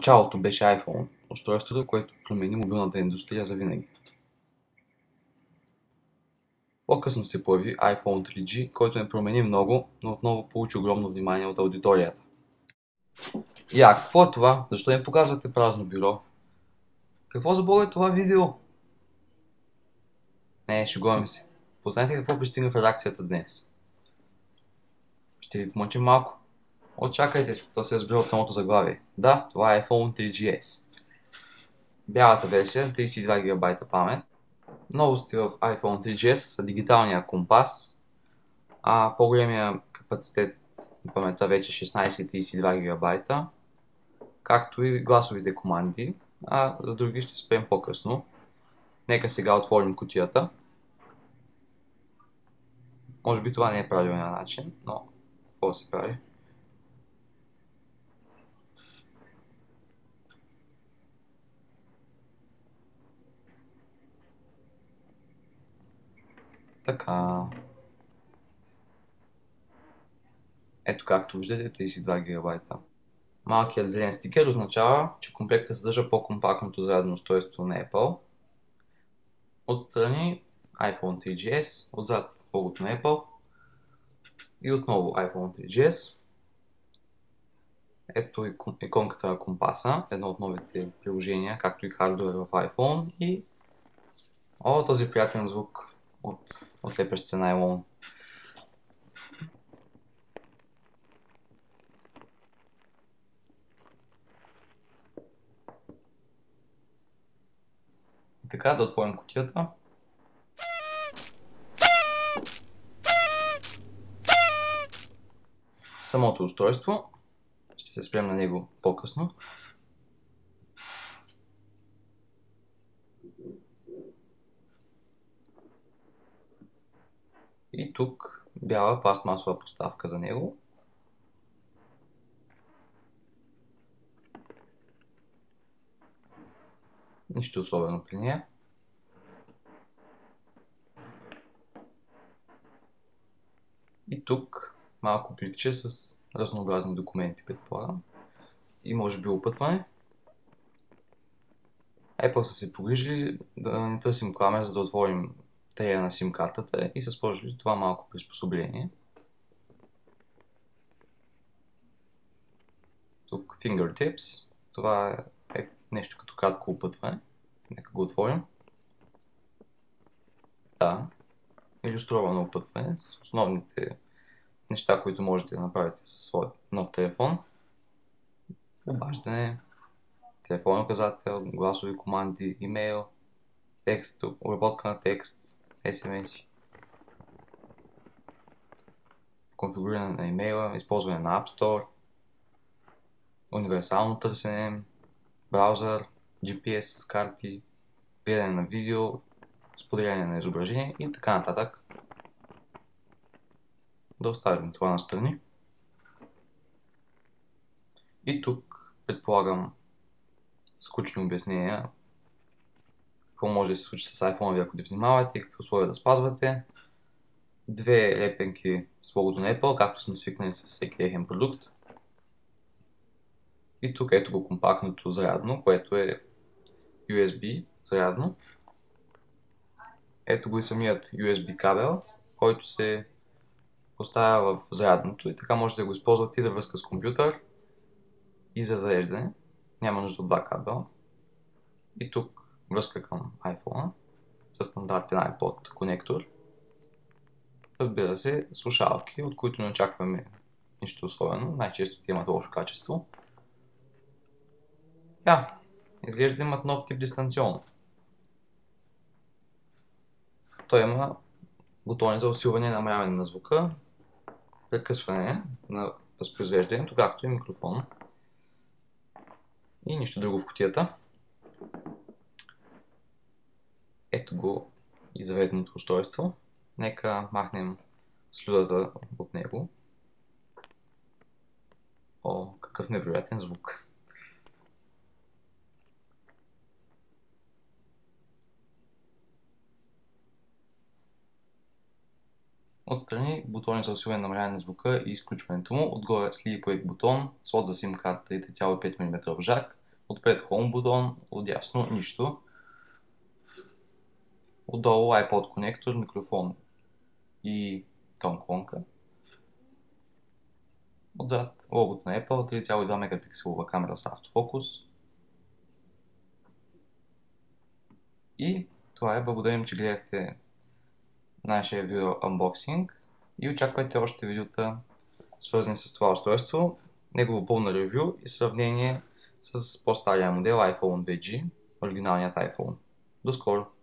началото беше iPhone, устройството, което промени мобилната индустрия завинаги. По-късно се появи iPhone 3G, който не промени много, но отново получи огромно внимание от аудиторията. Какво е това? Защо не показвате празно бюро? Какво за Бога е това видео? Не, шегуваме се. Познайте какво пристигна в редакцията днес. Ще ви помъчим малко. Очакайте, то се разбира от самото заглавие. Да, това е iPhone 3GS. Бялата версия, 32 ГБ памет. Новости в iPhone 3GS са дигиталния компас, а по-големия капацитет на паметта вече 16-32 ГБ, както и гласовите команди, а за други ще спрем по-късно. Нека сега отворим кутията. Може би това не е правилният начин, но какво се прави? Така. Ето както виждате, 32 ГБ. Малкият зелен стикер означава, че комплектът съдържа по-компактното зарядно устройство на Apple. Отстрани iPhone 3GS, отзад логото на Apple и отново iPhone 3GS. Ето иконката на компаса, едно от новите приложения, както и хардуер в iPhone и този приятен звук от лепещ се найлон. И така, да отворим кутията. Самото устройство, ще се спрем на него по-късно. И тук бяла пластмасова подставка за него. Нищо особено при нея. И тук малко пликче с разнообразни документи, предполагам. И може би опътване. Apple са се погрижили да не търсим кламер, за да отворим трея на SIM картата и са сложили това малко приспособление. Тук Fingertips. Това е нещо като кратко опътване. Нека го отворим. Да. Илюстровано опътване с основните неща, които можете да направите със своя нов телефон. Обаждане, телефонен указател, гласови команди, имейл, текст, обработка на текст, SMS, конфигуриране на имейла, използване на App Store, универсално търсене, браузър, GPS с карти, гледане на видео, споделяне на изображение и така нататък. Да оставим това настрани. И тук предполагам скучни обяснения какво може да се случи с iPhone, ако да внимавате и какви условия да спазвате. Две лепенки с логото на Apple, както сме свикнали с всеки техен продукт. И тук ето го компактното зарядно, което е USB зарядно. Ето го и самият USB кабел, който се поставя в зарядното и така можете да го използвате и за връзка с компютър и за зареждане. Няма нужда от два кабела. И тук връзка към iPhone със стандартен iPod конектор. Разбира се, слушалки, от които не очакваме нищо особено. Най-често те имат лошо качество. Изглежда имат нов тип дистанционно. Той има бутони за усилване и намаляване на звука, прекъсване на възпроизвеждането, както и микрофон. И нищо друго в кутията. Ето го и заведеното устройство. Нека махнем слюдата от него. Какъв невероятен звук! Отстрани бутони за усилване и намаляване на звука и изключването му. Отгоре Sleep Wake бутон, слот за SIM карта и 3,5 мм жак, Отпред Home бутон, отдясно нищо. Отдолу iPod конектор, микрофон и тон колонка. Отзад логото на Apple, 3,2 мегапикселова камера с автофокус. И това е. Благодарим, че гледахте нашия видео unboxing и очаквайте още видеота, свързани с това устройство, негово пълно ревю и сравнение с по-стария модел iPhone 2G, оригиналният iPhone. До скоро!